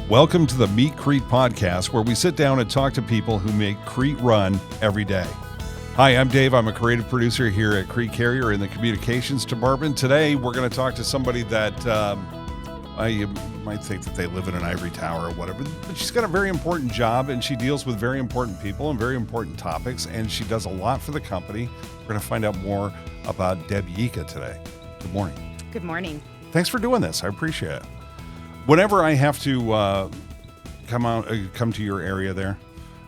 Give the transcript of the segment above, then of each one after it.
Welcome to the Meet Crete podcast, where we sit down and talk to people who make Crete run every day. Hi, I'm Dave. I'm a creative producer here at Crete Carrier in the communications department. Today, we're going to talk to somebody that you might think that they live in an ivory tower or whatever, but she's got a very important job, and she deals with very important people and very important topics, and she does a lot for the company. We're going to find out more about Deb Jicha today. Good morning. Good morning. Thanks for doing this. I appreciate it. Whenever I have to come to your area there,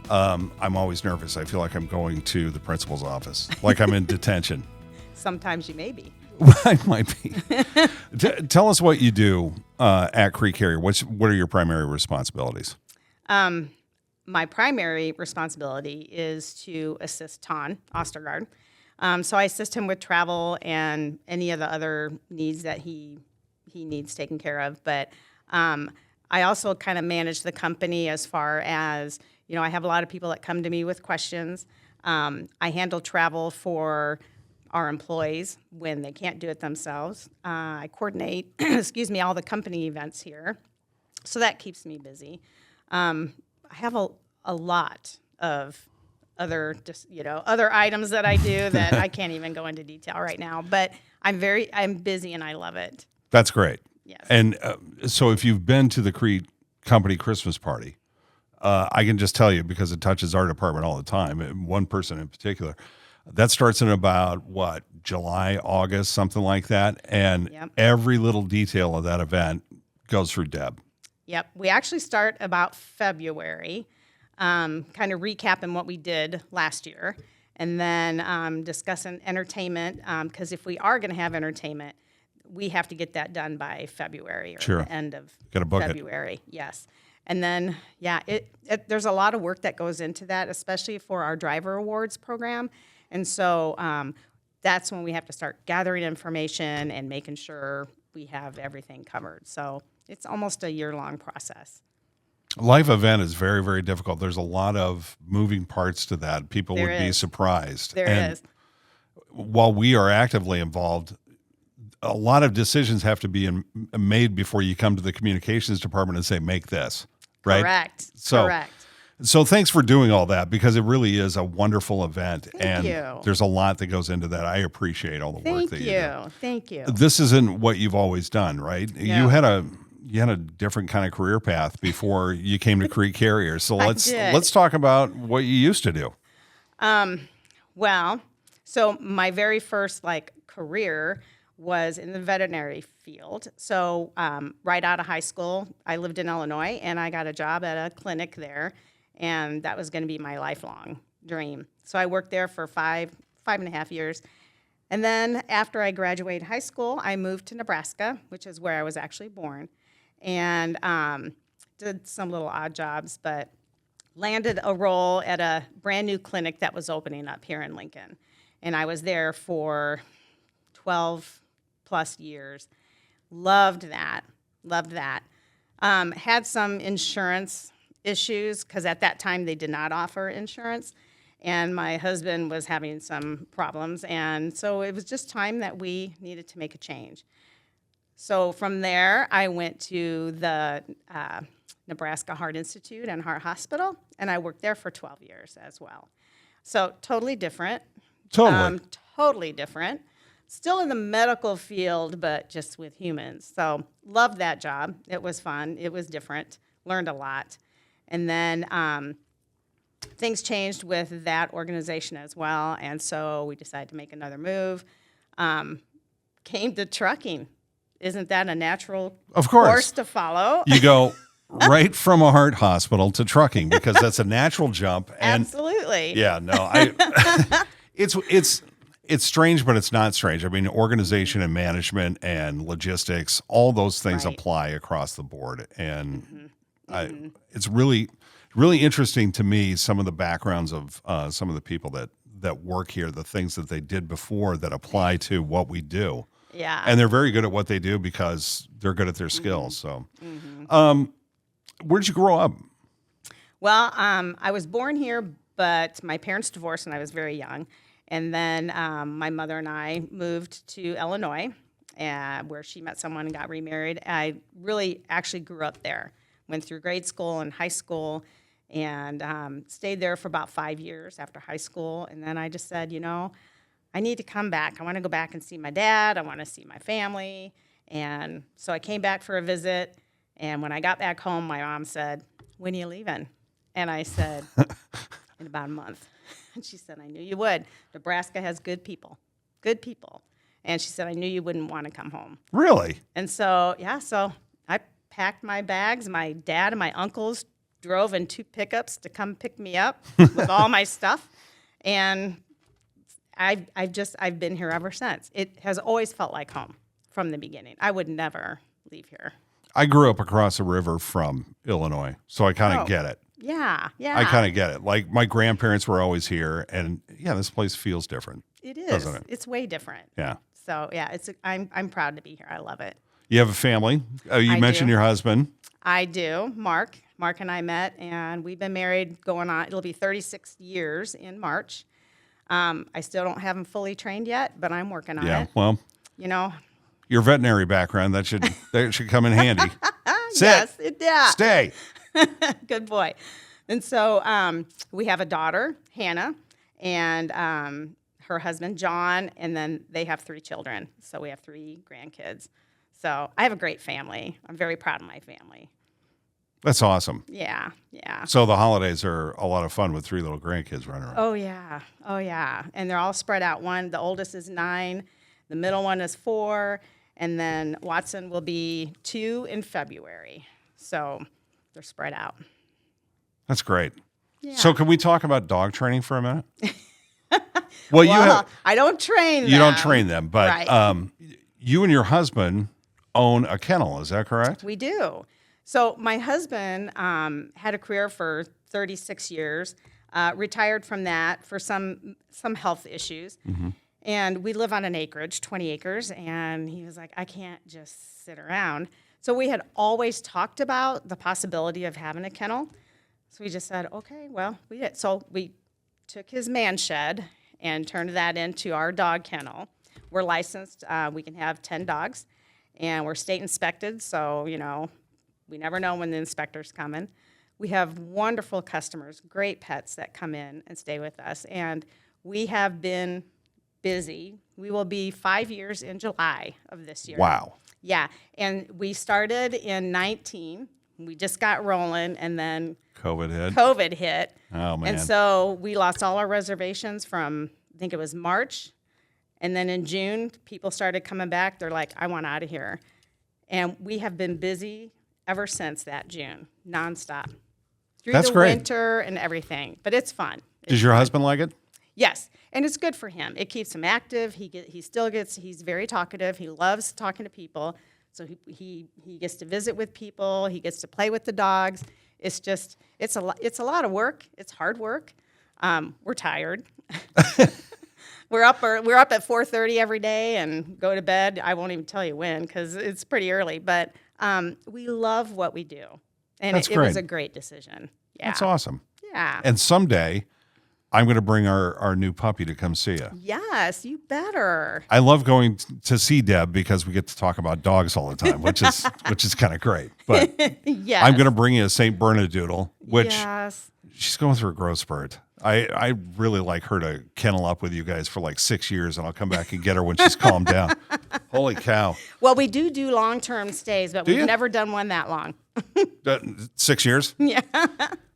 I'm always nervous. I feel like I'm going to the principal's office, like I'm in detention. Sometimes you may be. I might be. Tell us what you do at Cree Carrier. What are your primary responsibilities? My primary responsibility is to assist Ton Ostergaard. So I assist him with travel and any of the other needs that he needs taken care of. But I also kind of manage the company as far as, I have a lot of people that come to me with questions. I handle travel for our employees when they can't do it themselves. I coordinate, all the company events here. So that keeps me busy. I have a lot of other items that I do that I can't even go into detail right now. But I'm busy and I love it. That's great. Yes. And so if you've been to the Crete company Christmas party, I can just tell you, because it touches our department all the time, and one person in particular, that starts in about, July, August, something like that. And Every little detail of that event goes through Deb. Yep. We actually start about February, kind of recapping what we did last year, and then discussing entertainment, because if we are going to have entertainment, we have to get that done by February or the end of February. Yes. And then, there's a lot of work that goes into that, especially for our driver awards program. And so that's when we have to start gathering information and making sure we have everything covered. So it's almost a year-long process. Live event is very, very difficult. There's a lot of moving parts to that. People would be surprised. There is. While we are actively involved, a lot of decisions have to be made before you come to the communications department and say, make this, right? Correct. So thanks for doing all that, because it really is a wonderful event. Thank you. There's a lot that goes into that. I appreciate all the work that you do. Thank you. This isn't what you've always done, right? No. You had a different kind of career path before you came to Cree Carrier. So let's talk about what you used to do. So my very first career was in the veterinary field. So right out of high school, I lived in Illinois, and I got a job at a clinic there, and that was going to be my lifelong dream. So I worked there for five and a half years. And then after I graduated high school, I moved to Nebraska, which is where I was actually born, and did some little odd jobs, but landed a role at a brand new clinic that was opening up here in Lincoln. And I was there for 12 plus years. Loved that. Had some insurance issues, because at that time they did not offer insurance, and my husband was having some problems, and so it was just time that we needed to make a change. So from there, I went to the Nebraska Heart Institute and Heart Hospital, and I worked there for 12 years as well. So totally different. Totally different. Still in the medical field, but just with humans. So loved that job. It was fun. It was different. Learned a lot. And then things changed with that organization as well. And so we decided to make another move. Came to trucking. Isn't that a natural course to follow? You go right from a heart hospital to trucking, because that's a natural jump. And absolutely. Yeah, no. It's strange, but it's not strange. I mean, organization and management and logistics, all those things apply across the board. And it's really, really interesting to me, some of the backgrounds of some of the people that work here, the things that they did before that apply to what we do. Yeah. And they're very good at what they do because they're good at their skills. So where'd you grow up? Well, I was born here, but my parents divorced when I was very young. And then my mother and I moved to Illinois, where she met someone and got remarried. I really actually grew up there went through grade school and high school, and stayed there for about 5 years after high school. And then I just said, I need to come back. I want to go back and see my dad. I want to see my family. And so I came back for a visit. And when I got back home, my mom said, "When are you leaving?" And I said, "In about a month." And she said, "I knew you would. Nebraska has good people, good people." And she said, "I knew you wouldn't want to come home." Really? And so, so I packed my bags. My dad and my uncles drove in 2 pickups to come pick me up with all my stuff. And I've been here ever since. It has always felt like home from the beginning. I would never leave here. I grew up across the river from Illinois, so I kind of get it. Yeah. I kind of get it. Like, my grandparents were always here, and this place feels different. It is. Doesn't it? It's way different. Yeah. So, I'm proud to be here. I love it. You have a family. You mentioned do. your husband. I do. Mark and I met, and we've been married going on, it'll be 36 years in March. I still don't have him fully trained yet, but I'm working on it. Yeah, well, your veterinary background, that should come in handy. Sit. Yes, yeah. Stay. Good boy. And so we have a daughter, Hannah, and her husband, John, and then they have 3 children. So we have 3 grandkids. So I have a great family. I'm very proud of my family. That's awesome. Yeah. So the holidays are a lot of fun with 3 little grandkids running around. Oh, yeah. And they're all spread out. The oldest is 9, the middle one is 4, and then Watson will be 2 in February. So they're spread out. That's great. Yeah. So can we talk about dog training for a minute? Well, I don't train them. You don't train them, but right. You and your husband own a kennel. Is that correct? We do. So my husband had a career for 36 years, retired from that for some health issues. Mm-hmm. And we live on an acreage, 20 acres, and he was like, "I can't just sit around." So we had always talked about the possibility of having a kennel. So we just said, okay, well, we did. So we took his man shed and turned that into our dog kennel. We're licensed. We can have 10 dogs, and we're state inspected, so, we never know when the inspector's coming. We have wonderful customers, great pets that come in and stay with us, and we have been busy. We will be 5 years in July of this year. Wow. Yeah, and we started in 19. We just got rolling, and then COVID hit. Oh, man. And so we lost all our reservations from, I think it was March. And then in June, people started coming back. They're like, "I want out of here." And we have been busy ever since that June, nonstop. Through That's the great. winter and everything. But it's fun. Does your husband like it? Yes, and it's good for him. It keeps him active. He's very talkative. He loves talking to people. So he gets to visit with people. He gets to play with the dogs. It's a lot of work. It's hard work. We're tired. We're up at 4:30 every day and go to bed. I won't even tell you when because it's pretty early. But we love what we do, and it was a great decision. Yeah, that's awesome. Yeah. And someday, I'm going to bring our new puppy to come see you. Yes, you better. I love going to see Deb because we get to talk about dogs all the time, which is kind of great. But yes. I'm going to bring you a St. Bernedoodle, which yes. she's going through a growth spurt. I really like her to kennel up with you guys for like 6 years, and I'll come back and get her when she's calmed down. Holy cow. Well, we do long-term stays, but we've never done one that long. 6 years? Yeah.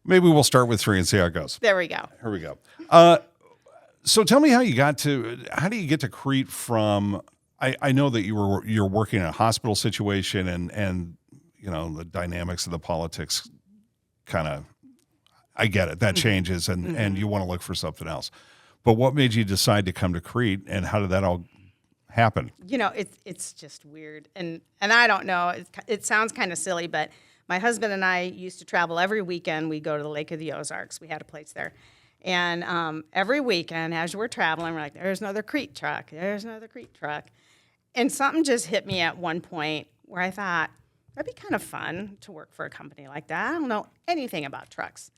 Maybe we'll start with 3 and see how it goes. There we go. Here we go. So tell me how do you get to Crete from, I know that you're working in a hospital situation and the dynamics of the politics kind of, I get it. That changes and you want to look for something else. But what made you decide to come to Crete and how did that all happen? It's just weird. And I don't know. It sounds kind of silly, but my husband and I used to travel every weekend. We go to the Lake of the Ozarks. We had a place there. And every weekend, as we're traveling, we're like, "There's another Crete truck. There's another Crete truck." And something just hit me at one point where I thought, that'd be kind of fun to work for a company like that. I don't know anything about trucks.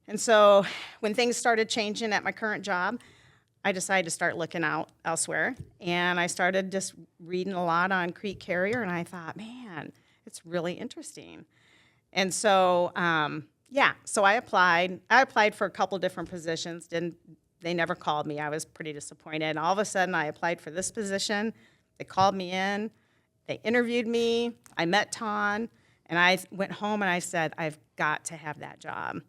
And so when things started changing at my current job, I decided to start looking out elsewhere. And I started just reading a lot on Crete Carrier, and I thought, man, it's really interesting. And so, so I applied. I applied for a couple different positions. They never called me. I was pretty disappointed. And all of a sudden, I applied for this position. They called me in. They interviewed me. I met Ton, and I went home and I said, I've got to have that job.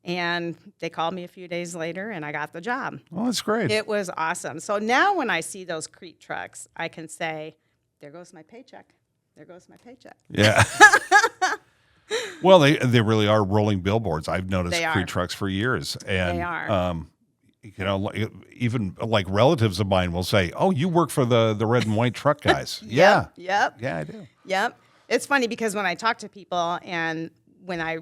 And they called me a few days later, and I got the job. Well, that's great. It was awesome. So now when I see those Crete trucks, I can say, there goes my paycheck. There goes my paycheck. Yeah. Well, they really are rolling billboards. I've noticed Cree Trucks for years, and they are. Even like relatives of mine will say, "Oh, you work for the red and white truck guys." Yep. Yeah, I do. Yep. It's funny because when I talk to people and when I,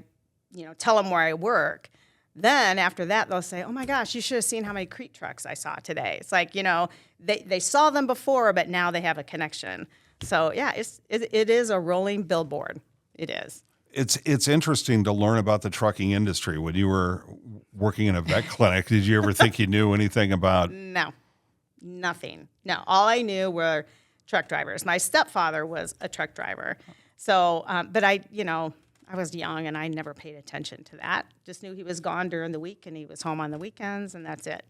tell them where I work, then after that they'll say, "Oh my gosh, you should have seen how many Crete trucks I saw today." It's like they saw them before, but now they have a connection. So yeah, it is a rolling billboard. It is. It's interesting to learn about the trucking industry. When you were working in a vet clinic, did you ever think you knew anything about? No, nothing. No, all I knew were truck drivers. My stepfather was a truck driver. So, but I was young and I never paid attention to that. Just knew he was gone during the week and he was home on the weekends and that's it.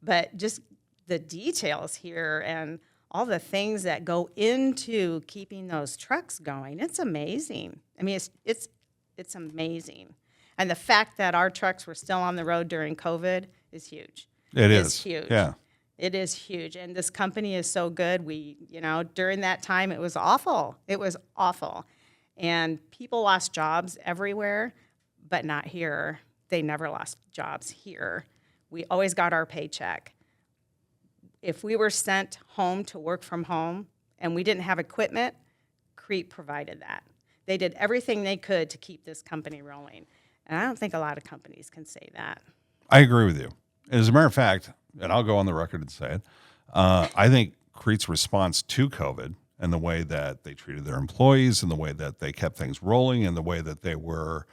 But just the details here and all the things that go into keeping those trucks going, it's amazing. I mean, it's amazing. And the fact that our trucks were still on the road during COVID is huge. It's huge. Yeah. It is huge. And this company is so good. We, during that time, it was awful. It was awful. And people lost jobs everywhere, but not here. They never lost jobs here. We always got our paycheck. If we were sent home to work from home and we didn't have equipment, Crete provided that. They did everything they could to keep this company rolling. And I don't think a lot of companies can say that. I agree with you. As a matter of fact, and I'll go on the record and say it, I think Crete's response to COVID and the way that they treated their employees and the way that they kept things rolling and the way that they were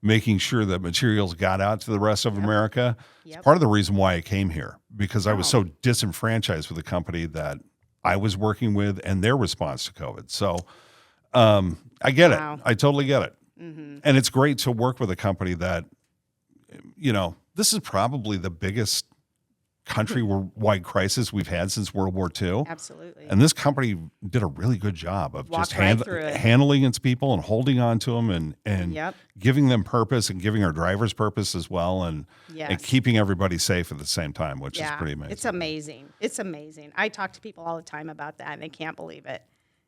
making sure that materials got out to the rest of America. It's part of the reason why I came here, because I was so disenfranchised with the company that I was working with and their response to COVID. So I get it. I totally get it. Mm-hmm. And it's great to work with a company that, this is probably the biggest countrywide crisis we've had since World War II. Absolutely. And this company did a really good job of handling its people and holding on to them and giving them purpose and giving our drivers purpose as well and keeping everybody safe at the same time, which is pretty amazing. It's amazing. It's amazing. I talk to people all the time about that, and they can't believe it.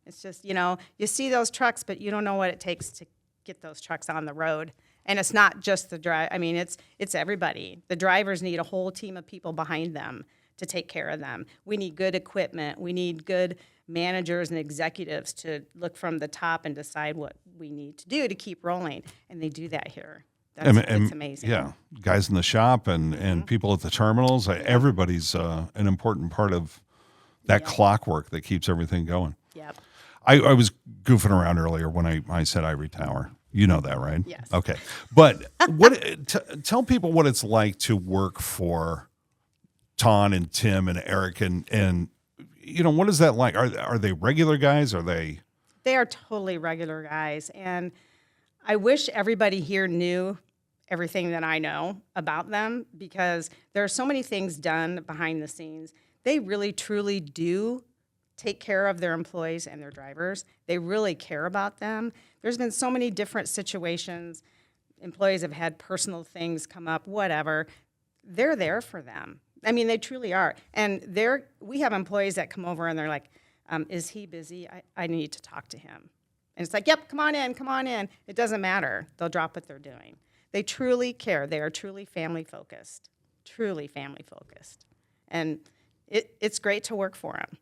It's just, you see those trucks, but you don't know what it takes to get those trucks on the road. And it's not just the drive. I mean, it's everybody. The drivers need a whole team of people behind them to take care of them. We need good equipment. We need good managers and executives to look from the top and decide what we need to do to keep rolling. And they do that here. It's amazing. Yeah, guys in the shop and people at the terminals. Everybody's an important part of that clockwork that keeps everything going. Yep. I was goofing around earlier when I said Ivory Tower. You know that, right? Yes. Okay. But tell people what it's like to work for Ton and Tim and Eric and what is that like? Are they regular guys? Are they? They are totally regular guys. And I wish everybody here knew everything that I know about them because there are so many things done behind the scenes. They really, truly do take care of their employees and their drivers. They really care about them. There's been so many different situations. Employees have had personal things come up, whatever. They're there for them. I mean, they truly are. And we have employees that come over and they're like, is he busy? I need to talk to him. And it's like, yep, come on in. It doesn't matter. They'll drop what they're doing. They truly care. They are truly family focused. And it's great to work for them.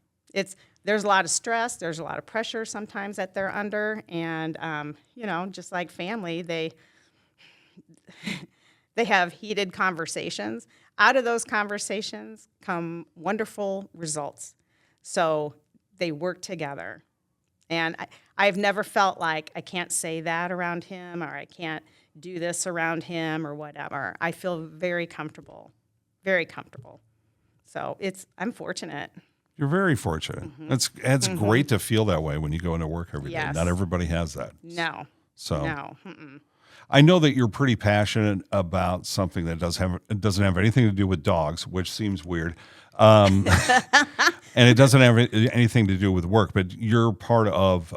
There's a lot of stress, there's a lot of pressure sometimes that they're under, and just like family, they have heated conversations. Out of those conversations come wonderful results. So they work together. And I've never felt like I can't say that around him or I can't do this around him or whatever. I feel very comfortable. So I'm fortunate. You're very fortunate. Mm-hmm. It's great to feel that way when you go into work every day. Not everybody has that. No. So No. Mm-mm. I know that you're pretty passionate about something that doesn't have anything to do with dogs, which seems weird. And it doesn't have anything to do with work, but you're part of,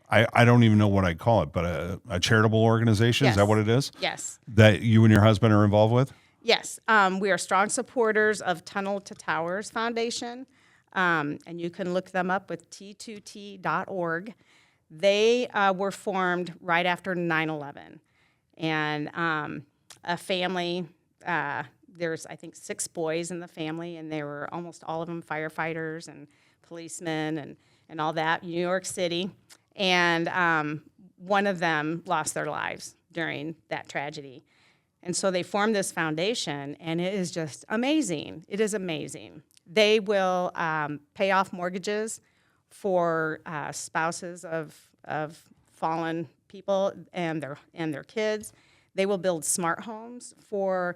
I don't even know what I call it, but a charitable organization. Is that Yes. what it is? Yes. That you and your husband are involved with? Yes. We are strong supporters of Tunnel to Towers Foundation, and you can look them up with t2t.org. They were formed right after 9/11, and a family. There's, I think, 6 boys in the family, and they were almost all of them firefighters and policemen and all that. New York City, and one of them lost their lives during that tragedy, and so they formed this foundation, and it is just amazing. It is amazing. They will pay off mortgages for spouses of fallen people and their kids. They will build smart homes for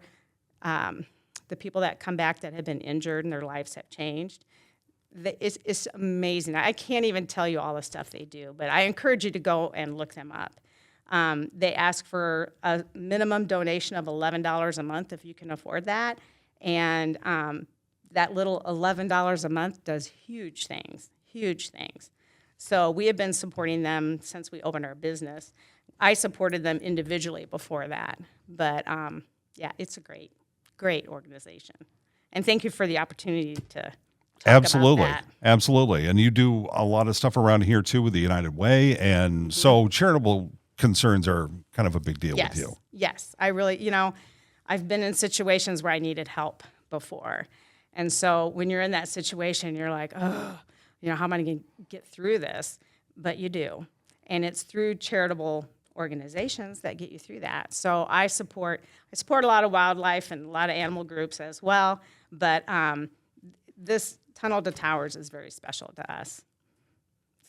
the people that come back that have been injured and their lives have changed. It's amazing. I can't even tell you all the stuff they do, but I encourage you to go and look them up. They ask for a minimum donation of $11 a month if you can afford that, and that little $11 a month does huge things. So we have been supporting them since we opened our business. I supported them individually before that, but yeah, it's a great organization. And thank you for the opportunity to talk Absolutely. about that. Absolutely. And you do a lot of stuff around here too with the United Way. And so charitable concerns are kind of a big deal with you. Yes. I really, I've been in situations where I needed help before. And so when you're in that situation, you're like, oh, how am I going to get through this? But you do. And it's through charitable organizations that get you through that. So I support a lot of wildlife and a lot of animal groups as well. But this Tunnel to Towers is very special to us.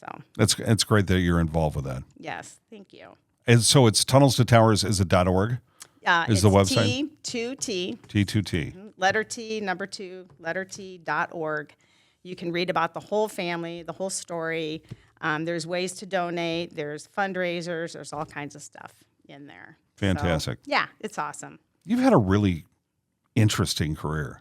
So It's great that you're involved with that. yes, thank you. And so it's Tunnels to Towers is .org? Is the website? T2T. T2T. Letter T, number 2, letter T.org. You can read about the whole family, the whole story. There's ways to donate. There's fundraisers. There's all kinds of stuff in there. Fantastic. So, yeah, it's awesome. You've had a really interesting career.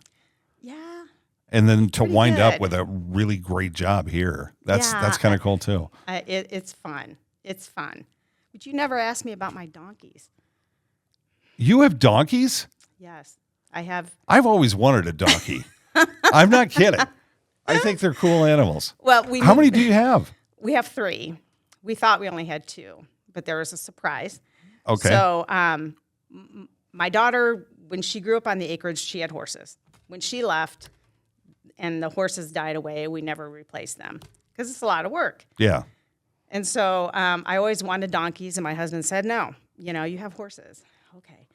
Yeah. And then to Pretty wind up good. with a really great job here. That's Yeah, kind of cool too. It's fun. It's fun. But you never asked me about my donkeys. You have donkeys? Yes, I have. I've always wanted a donkey. I'm not kidding. I think they're cool animals. Well, How many do you have? We have 3. We thought we only had 2, but there was a surprise. Okay. So my daughter, when she grew up on the acreage, she had horses. When she left and the horses died away, we never replaced them because it's a lot of work. Yeah. And so I always wanted donkeys, and my husband said, no, you have horses. Okay.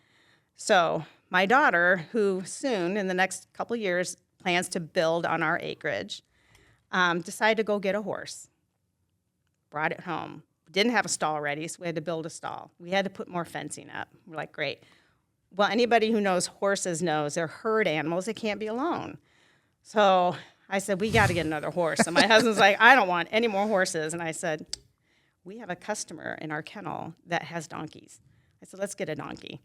So my daughter, who soon, in the next couple of years, plans to build on our acreage, decided to go get a horse. Brought it home. Didn't have a stall ready, so we had to build a stall. We had to put more fencing up. We're like, great. Well, anybody who knows horses knows they're herd animals. They can't be alone. So I said, we got to get another horse. And my husband's like, I don't want any more horses. And I said, we have a customer in our kennel that has donkeys. I said, let's get a donkey.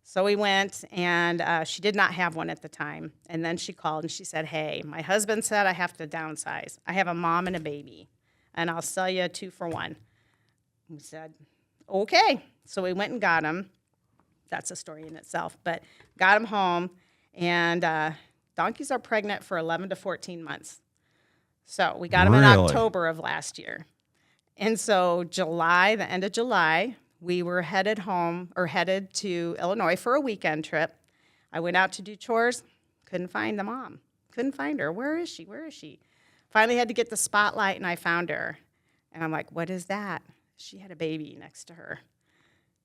So we went, and she did not have one at the time. And then she called, and she said, hey, my husband said I have to downsize. I have a mom and a baby, and I'll sell you a 2 for 1. We said, okay. So we went and got him. That's a story in itself. But got him home, and donkeys are pregnant for 11 to 14 months. So we got him in Really? October of last year. And so the end of July, we were headed to Illinois for a weekend trip. I went out to do chores, couldn't find the mom. Couldn't find her. Where is she? Finally had to get the spotlight, and I found her. And I'm like, what is that? She had a baby next to her.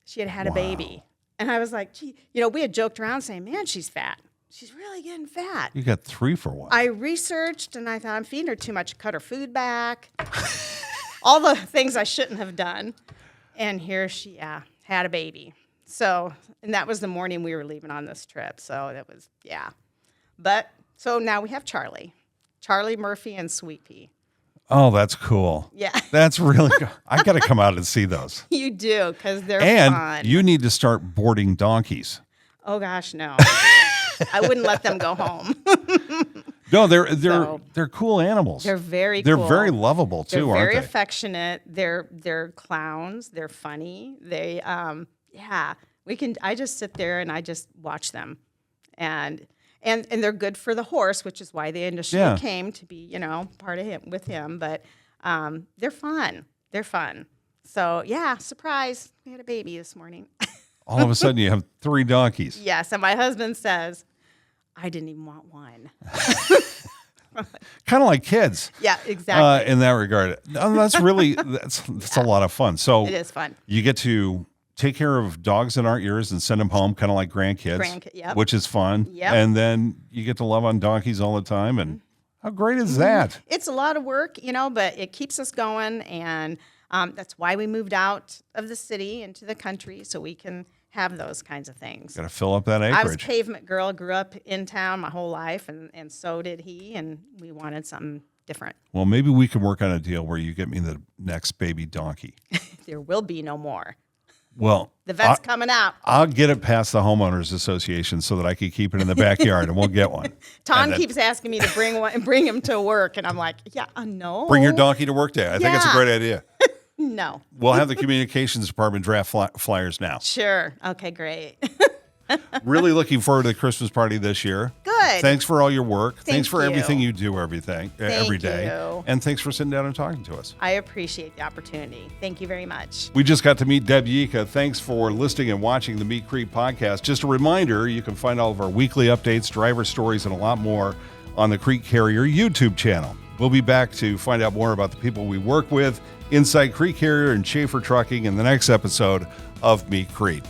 She had a baby. And I was like, gee, we had joked around saying, man, she's fat. She's really getting fat. You got 3 for 1. I researched, and I thought, I'm feeding her too much. Cut her food back. All the things I shouldn't have done. And here she had a baby. So, and that was the morning we were leaving on this trip. So that was, But, so now we have Charlie, Murphy, and Sweet Pea. Oh, that's cool. Yeah, That's really good. I got to come out and see those. you do because they're And fun. you need to start boarding donkeys. Oh gosh, no. I wouldn't let them go home. No, they're So- they're cool animals. They're very They're cool. very lovable too, They're aren't very they? affectionate. They're clowns. They're funny. They I just sit there and I just watch them. And they're good for the horse, which is why they initially Yeah. came to be, part of him with him, but they're fun. They're fun. So, yeah, surprise. We had a baby this morning. All of a sudden, you have 3 donkeys. Yes, and my husband says, I didn't even want one. Kind of like kids. Yeah, exactly. In that regard. No, that's a lot of fun. So It is fun. you get to take care of dogs that aren't yours and send them home, kind of like grandkids, Yep. which is fun. Yep. And then you get to love on donkeys all the time. And how great is that? It's a lot of work, but it keeps us going, and that's why we moved out of the city into the country, so we can have those kinds of things. Got to fill up that I was a acreage. pavement girl, grew up in town my whole life, and so did he, and we wanted something different. Well, maybe we can work on a deal where you get me the next baby donkey. There will be no more. Well, The vet's coming out. I'll get it past the homeowners association so that I can keep it in the backyard, and we'll get one. Tom And then keeps asking me to bring one and bring him to work, and I'm like, yeah, no. bring your donkey to work day. I think it's a Yeah. great idea. No. We'll have the communications department draft flyers now. Sure. Okay, great. Really looking forward to the Christmas party this year. Good. Thanks for all your work. Thanks for you. everything you do every day. you. And thanks for sitting down and talking to us. I appreciate the opportunity. Thank you very much. We just got to meet Deb Jicha. Thanks for listening and watching the Meet Crete podcast. Just a reminder, you can find all of our weekly updates, driver stories, and a lot more on the Crete Carrier YouTube channel. We'll be back to find out more about the people we work with inside Crete Carrier and Schaefer Trucking in the next episode of Meet Crete.